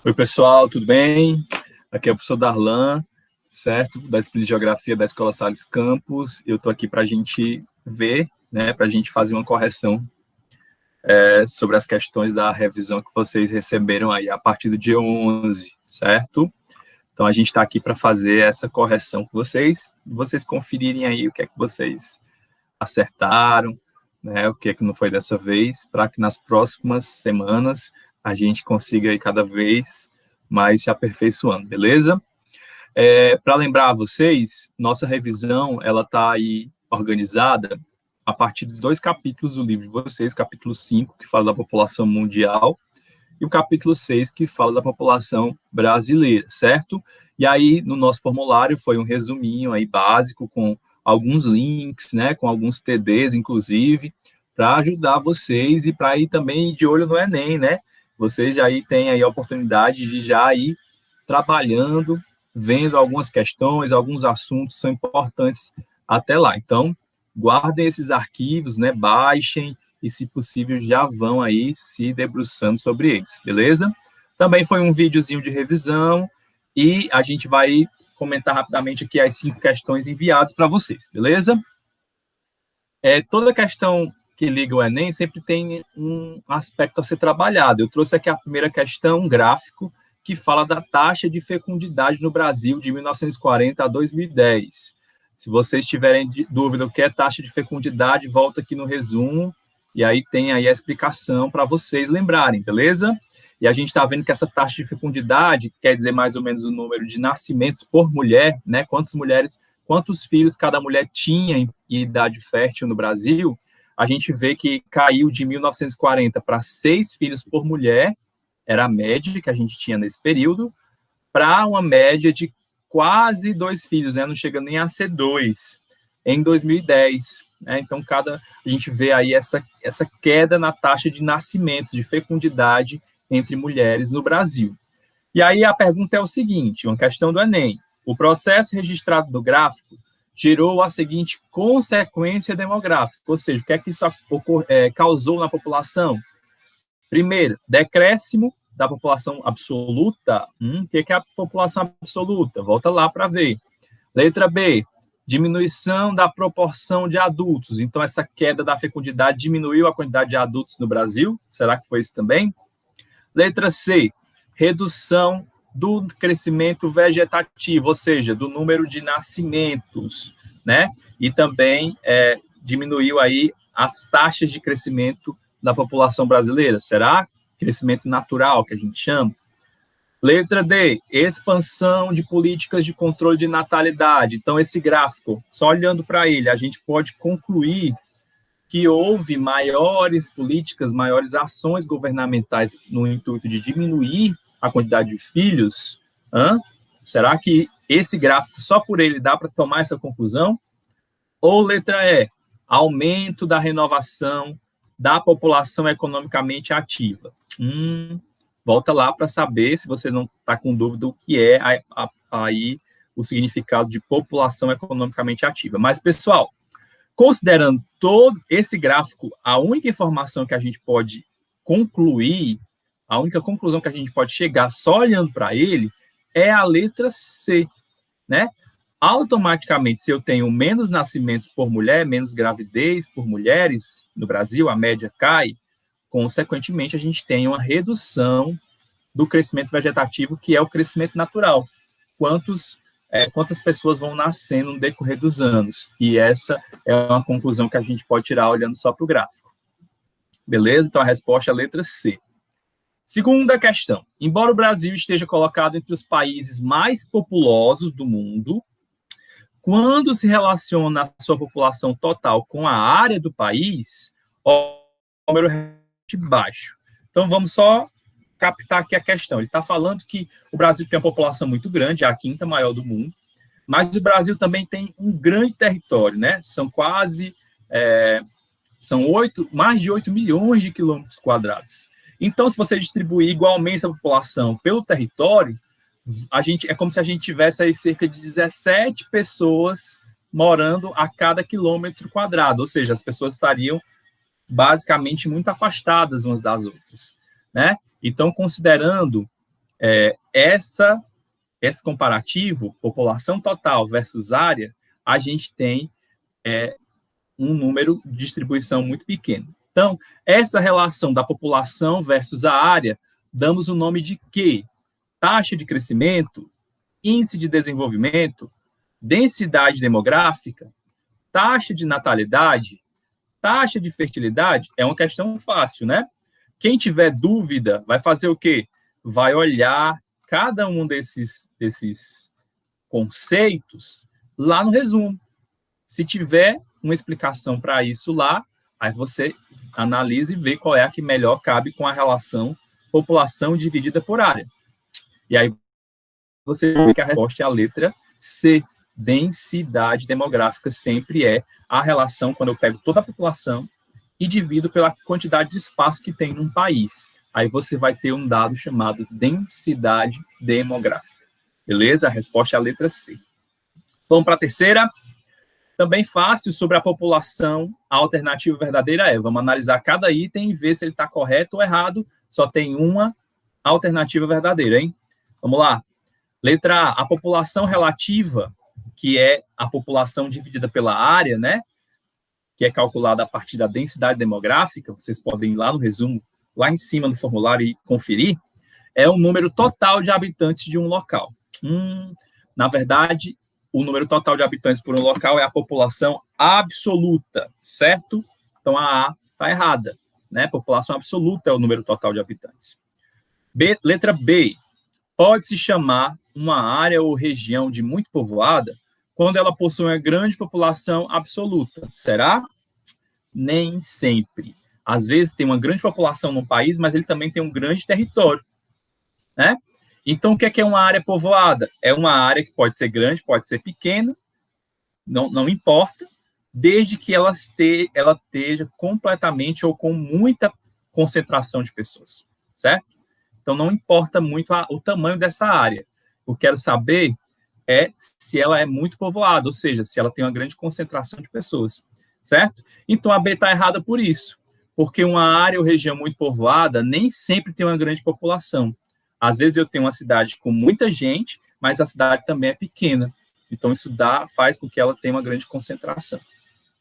Oi, pessoal, tudo bem? Aqui é o professor Darlan, certo? Da disciplina de Geografia da Escola Sales Campos. Eu estou aqui para a gente ver, né, para a gente fazer uma correção sobre as questões da revisão que vocês receberam aí a partir do dia 11, certo? Então, a gente está aqui para fazer essa correção com vocês conferirem aí o que é que vocês acertaram, né, o que é que não foi dessa vez, para que nas próximas semanas a gente consiga aí cada vez mais se aperfeiçoando, beleza? Para lembrar a vocês, nossa revisão, ela está aí organizada a partir dos 2 capítulos do livro de vocês, capítulo 5, que fala da população mundial, e o capítulo 6, que fala da população brasileira, certo? E aí, no nosso formulário, foi um resuminho aí básico, com alguns links, né, com alguns TDs, inclusive, para ajudar vocês e para ir também de olho no Enem, né? Vocês já aí têm aí a oportunidade de já ir trabalhando, vendo algumas questões, alguns assuntos são importantes até lá. Então, guardem esses arquivos, né, baixem, e, se possível, já vão aí se debruçando sobre eles, beleza? Também foi um videozinho de revisão e a gente vai comentar rapidamente aqui as 5 questões enviadas para vocês, beleza? Toda questão que liga o Enem sempre tem um aspecto a ser trabalhado. Eu trouxe aqui a primeira questão, um gráfico, que fala da taxa de fecundidade no Brasil de 1940 a 2010. Se vocês tiverem dúvida do que é taxa de fecundidade, volta aqui no resumo, e aí tem aí a explicação para vocês lembrarem, beleza? E a gente está vendo que essa taxa de fecundidade quer dizer mais ou menos o número de nascimentos por mulher, né? Quantos filhos cada mulher tinha em idade fértil no Brasil. A gente vê que caiu de 1940 para 6 filhos por mulher, era a média que a gente tinha nesse período, para uma média de quase 2 filhos, né? Não chega nem a ser 2 em 2010. Né? Então, a gente vê aí essa queda na taxa de nascimentos, de fecundidade entre mulheres no Brasil. E aí a pergunta é o seguinte, uma questão do Enem. O processo registrado no gráfico gerou a seguinte consequência demográfica, ou seja, o que é que isso causou na população? Primeiro, decréscimo da população absoluta. O que é a população absoluta? Volta lá para ver. Letra B, diminuição da proporção de adultos. Então, essa queda da fecundidade diminuiu a quantidade de adultos no Brasil? Será que foi isso também? Letra C, redução do crescimento vegetativo, ou seja, do número de nascimentos, né? E também diminuiu aí as taxas de crescimento da população brasileira. Será? Crescimento natural, que a gente chama. Letra D, expansão de políticas de controle de natalidade. Então, esse gráfico, só olhando para ele, a gente pode concluir que houve maiores políticas, maiores ações governamentais no intuito de diminuir a quantidade de filhos. Será que esse gráfico, só por ele, dá para tomar essa conclusão? Ou letra E, aumento da renovação da população economicamente ativa. Volta lá para saber, se você não está com dúvida, o que é aí o significado de população economicamente ativa. Mas, pessoal, considerando todo esse gráfico, a única informação que a gente pode concluir, a única conclusão que a gente pode chegar só olhando para ele, é a letra C, né? Automaticamente, se eu tenho menos nascimentos por mulher, menos gravidez por mulheres no Brasil, a média cai, consequentemente, a gente tem uma redução do crescimento vegetativo, que é o crescimento natural. Quantas pessoas vão nascendo no decorrer dos anos. E essa é uma conclusão que a gente pode tirar olhando só para o gráfico. Beleza? Então, a resposta é a letra C. Segunda questão. Embora o Brasil esteja colocado entre os países mais populosos do mundo, quando se relaciona a sua população total com a área do país, o número é baixo. Então, vamos só captar aqui a questão. Ele está falando que o Brasil tem uma população muito grande, é a 5ª maior do mundo, mas o Brasil também tem um grande território, né? São mais de 8 milhões de quilômetros quadrados. Então, se você distribuir igualmente a população pelo território, é como se a gente tivesse aí cerca de 17 pessoas morando a cada quilômetro quadrado, ou seja, as pessoas estariam basicamente muito afastadas umas das outras, né? Então, considerando esse comparativo, população total versus área, a gente tem um número de distribuição muito pequeno. Então, essa relação da população versus a área, damos o nome de quê? Taxa de crescimento, índice de desenvolvimento, densidade demográfica, taxa de natalidade, taxa de fertilidade. É uma questão fácil, né? Quem tiver dúvida vai fazer o quê? Vai olhar cada um desses conceitos lá no resumo. Se tiver uma explicação para isso lá, aí você analisa e vê qual é a que melhor cabe com a relação população dividida por área. E aí você vê que a resposta é a letra C. Densidade demográfica sempre é a relação quando eu pego toda a população e divido pela quantidade de espaço que tem num país. Aí você vai ter um dado chamado densidade demográfica. Beleza? A resposta é a letra C. Vamos para a terceira. Também fácil, sobre a população, a alternativa verdadeira é, vamos analisar cada item e ver se ele está correto ou errado. Só tem uma alternativa verdadeira, hein? Vamos lá. Letra A, a população relativa, que é a população dividida pela área, né? Que é calculada a partir da densidade demográfica, vocês podem ir lá no resumo, lá em cima no formulário e conferir, é o número total de habitantes de um local. Na verdade, o número total de habitantes por um local é a população absoluta, certo? Então, a A está errada, né? População absoluta é o número total de habitantes. Letra B, pode-se chamar uma área ou região de muito povoada quando ela possui uma grande população absoluta. Será? Nem sempre. Às vezes tem uma grande população no país, mas ele também tem um grande território, né? Então, o que é uma área povoada? É uma área que pode ser grande, pode ser pequena, não importa, desde que ela esteja completamente ou com muita concentração de pessoas, certo? Então, não importa muito o tamanho dessa área. Eu quero saber se ela é muito povoada, ou seja, se ela tem uma grande concentração de pessoas, certo? Então, a B está errada por isso, porque uma área ou região muito povoada nem sempre tem uma grande população. Às vezes eu tenho uma cidade com muita gente, mas a cidade também é pequena. Então, isso faz com que ela tenha uma grande concentração.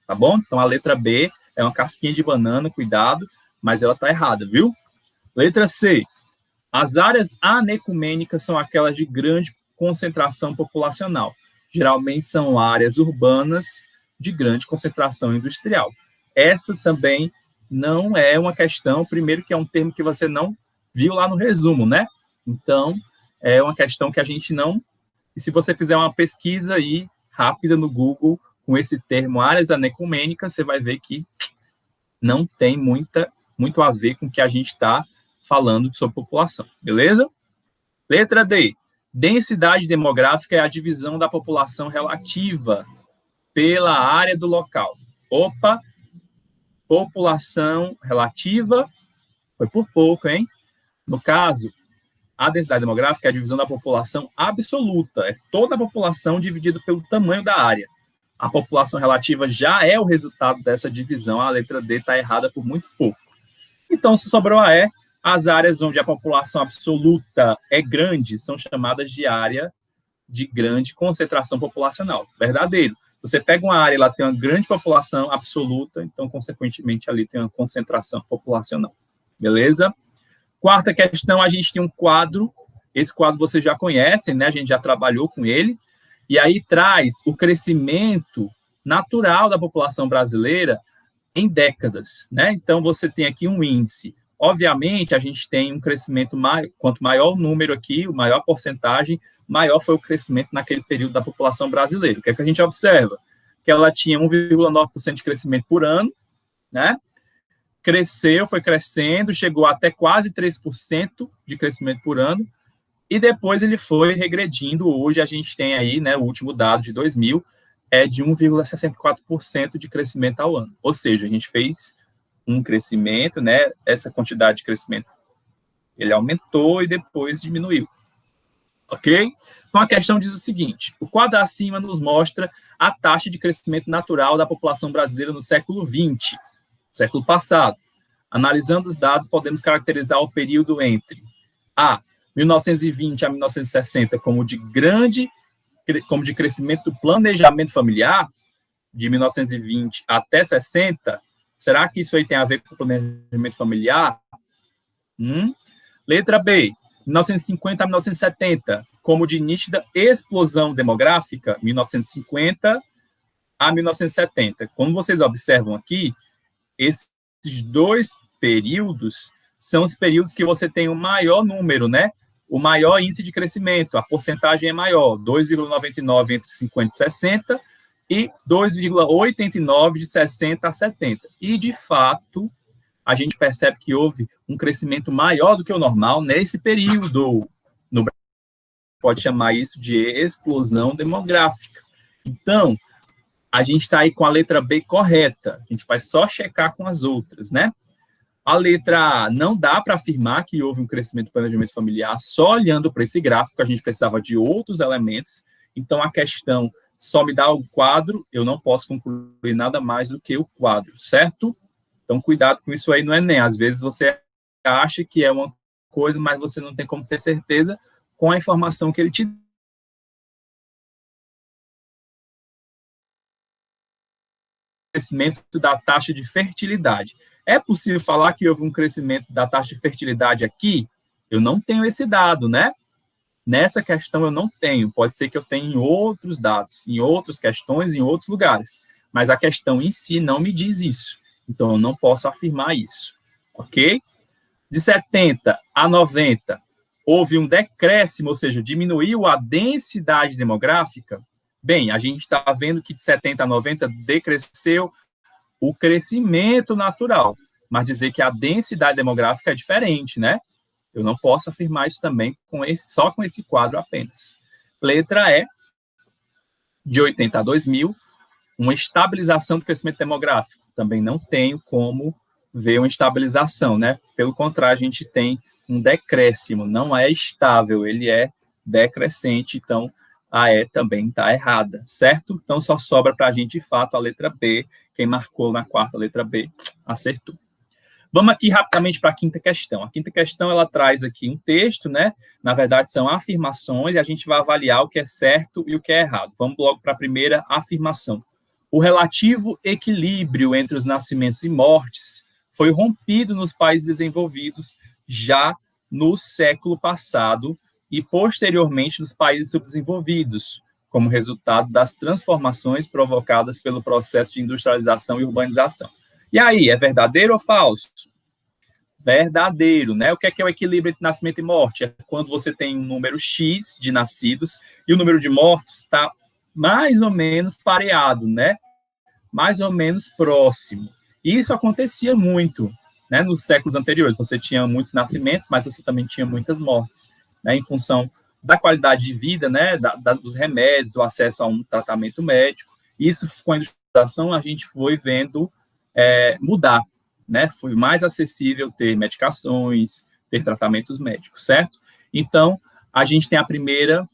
Tá bom? Então, a letra B é uma casquinha de banana, cuidado, mas ela está errada, viu? Letra C. As áreas anecumênicas são aquelas de grande concentração populacional. Geralmente são áreas urbanas de grande concentração industrial. Essa também não é uma questão, primeiro que é um termo que você não viu lá no resumo, né? Então, é uma questão que a gente não... E se você fizer uma pesquisa aí rápida no Google com esse termo áreas anecumênicas, você vai ver que não tem muito a ver com o que a gente está falando sobre população, beleza? Letra D. Densidade demográfica é a divisão da população relativa pela área do local. Opa! População relativa foi por pouco, hein? No caso, a densidade demográfica é a divisão da população absoluta, é toda a população dividida pelo tamanho da área. A população relativa já é o resultado dessa divisão, a letra D está errada por muito pouco. Então, se sobrou a E, as áreas onde a população absoluta é grande são chamadas de área de grande concentração populacional. Verdadeiro. Você pega uma área e ela tem uma grande população absoluta, então, consequentemente, ali tem uma concentração populacional. Beleza? Quarta questão, a gente tem um quadro, esse quadro vocês já conhecem, né? A gente já trabalhou com ele, e aí traz o crescimento natural da população brasileira em décadas, né? Então, você tem aqui um índice. Obviamente, a gente tem um crescimento maior, quanto maior o número aqui, maior a porcentagem, maior foi o crescimento naquele período da população brasileira. O que é que a gente observa? Que ela tinha 1,9% de crescimento por ano, né? Cresceu, foi crescendo, chegou até quase 3% de crescimento por ano, e depois ele foi regredindo. Hoje a gente tem aí, né, o último dado de 2000, é de 1,64% de crescimento ao ano. Ou seja, a gente fez um crescimento, né, essa quantidade de crescimento, ele aumentou e depois diminuiu. Ok? Então, a questão diz o seguinte, o quadro acima nos mostra a taxa de crescimento natural da população brasileira no século XX, século passado. Analisando os dados, podemos caracterizar o período entre A, 1920 a 1960 como de crescimento do planejamento familiar, de 1920 até 60, será que isso aí tem a ver com o planejamento familiar? Letra B, 1950 a 1970, como de nítida explosão demográfica, 1950 a 1970. Como vocês observam aqui, esses dois períodos são os períodos que você tem o maior número, né? O maior índice de crescimento, a porcentagem é maior, 2,99 entre 50 e 60 e 2,89 de 60 a 70. E, de fato, a gente percebe que houve um crescimento maior do que o normal nesse período. No Brasil, pode chamar isso de explosão demográfica. Então, a gente está aí com a letra B correta. A gente vai só checar com as outras, né? A letra A, não dá para afirmar que houve um crescimento do planejamento familiar só olhando para esse gráfico, a gente precisava de outros elementos. Então, a questão só me dá o quadro, eu não posso concluir nada mais do que o quadro, certo? Então, cuidado com isso aí no Enem. Às vezes você acha que é uma coisa, mas você não tem como ter certeza com a informação que ele te crescimento da taxa de fertilidade. É possível falar que houve um crescimento da taxa de fertilidade aqui? Eu não tenho esse dado, né? Nessa questão eu não tenho. Pode ser que eu tenha em outros dados, em outras questões, em outros lugares. Mas a questão em si não me diz isso. Então, eu não posso afirmar isso. Ok? De 70 a 90, houve um decréscimo, ou seja, diminuiu a densidade demográfica. Bem, a gente está vendo que de 70 a 90 decresceu o crescimento natural, mas dizer que a densidade demográfica é diferente, né? Eu não posso afirmar isso também só com esse quadro apenas. Letra E, de 80 a 2000, uma estabilização do crescimento demográfico. Também não tenho como ver uma estabilização, né? Pelo contrário, a gente tem um decréscimo, não é estável, ele é decrescente, então a E também está errada, certo? Então, só sobra para a gente, de fato, a letra B. Quem marcou na quarta letra B, acertou. Vamos aqui rapidamente para a quinta questão. A quinta questão, ela traz aqui um texto, né? Na verdade, são afirmações, e a gente vai avaliar o que é certo e o que é errado. Vamos logo para a primeira afirmação. O relativo equilíbrio entre os nascimentos e mortes foi rompido nos países desenvolvidos já no século passado e, posteriormente, nos países subdesenvolvidos, como resultado das transformações provocadas pelo processo de industrialização e urbanização. E aí, é verdadeiro ou falso? Verdadeiro, né? O que é o equilíbrio entre nascimento e morte? É quando você tem um número X de nascidos e o número de mortos está mais ou menos pareado, né? Mais ou menos próximo. E isso acontecia muito, né? Nos séculos anteriores. Você tinha muitos nascimentos, mas você também tinha muitas mortes, né? Em função da qualidade de vida, né? Dos remédios, o acesso a um tratamento médico. Isso, com a industrialização, a gente foi vendo mudar, né? Foi mais acessível ter medicações, ter tratamentos médicos, certo? Então, a gente tem a primeira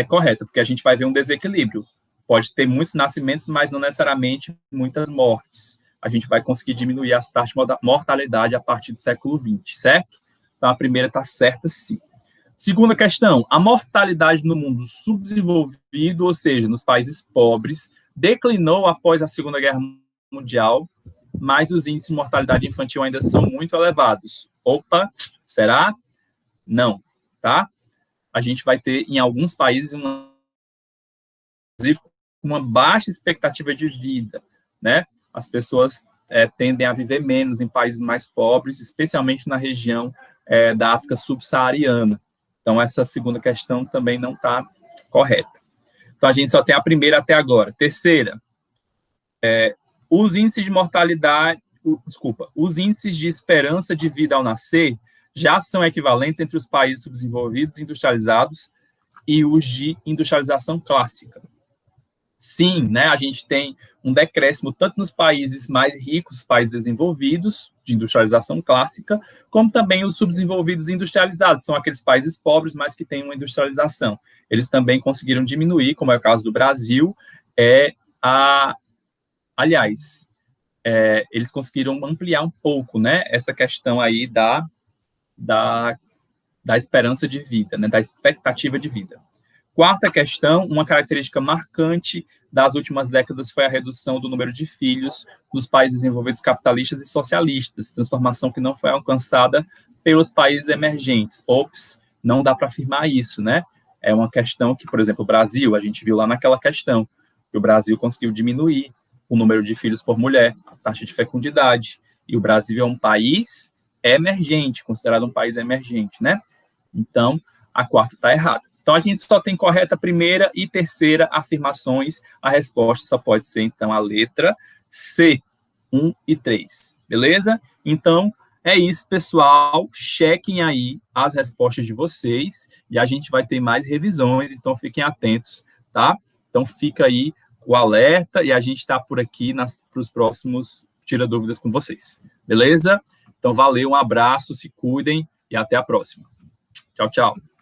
correta, porque a gente vai ver um desequilíbrio. Pode ter muitos nascimentos, mas não necessariamente muitas mortes. A gente vai conseguir diminuir as taxas de mortalidade a partir do século XX, certo? Então, a primeira está certa, sim. Segunda questão, a mortalidade no mundo subdesenvolvido, ou seja, nos países pobres, declinou após a Segunda Guerra Mundial, mas os índices de mortalidade infantil ainda são muito elevados. Opa, será? Não, tá? A gente vai ter, em alguns países, uma baixa expectativa de vida, né? As pessoas tendem a viver menos em países mais pobres, especialmente na região da África subsaariana. Então, essa segunda questão também não está correta. Então, a gente só tem a primeira até agora. Terceira, os índices de mortalidade, os índices de esperança de vida ao nascer já são equivalentes entre os países subdesenvolvidos e industrializados e os de industrialização clássica. Sim, né, a gente tem um decréscimo tanto nos países mais ricos, países desenvolvidos, de industrialização clássica, como também os subdesenvolvidos e industrializados, são aqueles países pobres, mas que têm uma industrialização. Eles também conseguiram diminuir, como é o caso do Brasil, aliás, eles conseguiram ampliar um pouco, né, essa questão aí da da esperança de vida, né, da expectativa de vida. Quarta questão, uma característica marcante das últimas décadas foi a redução do número de filhos nos países desenvolvidos capitalistas e socialistas, transformação que não foi alcançada pelos países emergentes. Ops, não dá para afirmar isso, né? É uma questão que, por exemplo, o Brasil, a gente viu lá naquela questão, que o Brasil conseguiu diminuir o número de filhos por mulher, a taxa de fecundidade, e o Brasil é um país emergente, considerado um país emergente, né? Então, a quarta está errada. Então, a gente só tem correta primeira e terceira afirmações. A resposta só pode ser, então, a letra C, 1 e 3. Beleza? Então, é isso, pessoal. Chequem aí as respostas de vocês e a gente vai ter mais revisões, então fiquem atentos, tá? Então, fica aí o alerta e a gente está por aqui para os próximos Tira Dúvidas com vocês. Beleza? Então, valeu, um abraço, se cuidem e até a próxima. Tchau, tchau.